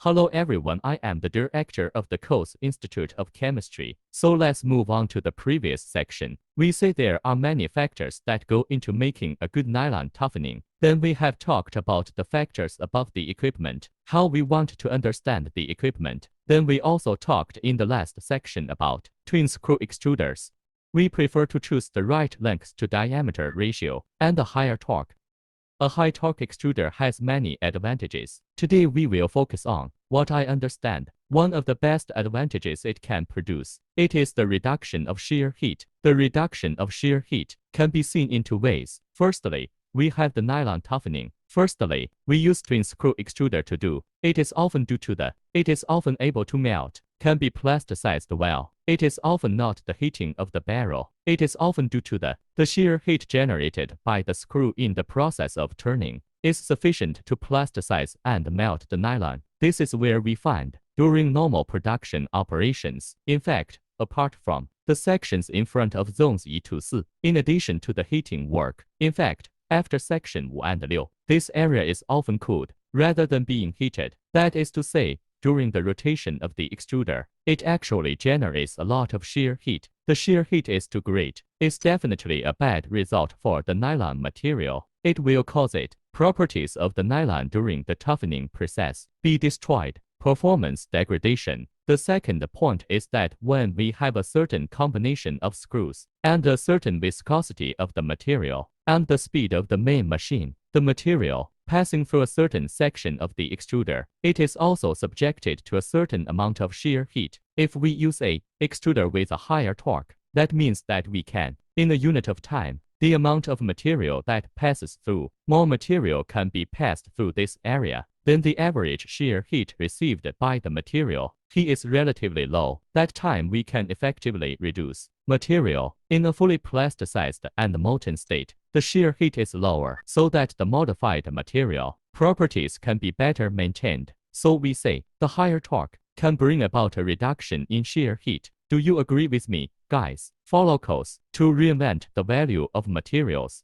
Hello everyone, I am the director of the Coase Institute of Chemistry. So let's move on to the previous section. We say there are many factors that go into making a good nylon toughening. Then we have talked about the factors above the equipment, how we want to understand the equipment. Then we also talked in the last section about twin screw extruders. We prefer to choose the right length to diameter ratio and a higher torque. A high torque extruder has many advantages. Today we will focus on what I understand. One of the best advantages it can produce. It is the reduction of shear heat. The reduction of shear heat can be seen in two ways. Firstly, we have the nylon toughening. Firstly, we use twin screw extruder to do. It is often able to melt, can be plasticized well. It is often not the heating of the barrel. It is often due to the shear heat generated by the screw in the process of turning is sufficient to plasticize and melt the nylon. This is where we find during normal production operations. In fact, apart from the sections in front of zones 1 to 4, in addition to the heating work, in fact, after section 5 and 6, this area is often cooled rather than being heated. That is to say, during the rotation of the extruder, it actually generates a lot of shear heat. The shear heat is too great. It's definitely a bad result for the nylon material. It will cause properties of the nylon during the toughening process be destroyed. Performance degradation. The second point is that when we have a certain combination of screws and a certain viscosity of the material and the speed of the main machine, the material passing through a certain section of the extruder, it is also subjected to a certain amount of shear heat. If we use a extruder with a higher torque, that means that we can, in a unit of time, the amount of material that passes through, more material can be passed through this area, then the average shear heat received by the material heat is relatively low. That time we can effectively reduce material. In a fully plasticized and molten state, the shear heat is lower so that the modified material properties can be better maintained. So we say the higher torque can bring about a reduction in shear heat. Do you agree with me, guys? Follow Coase to reinvent the value of materials.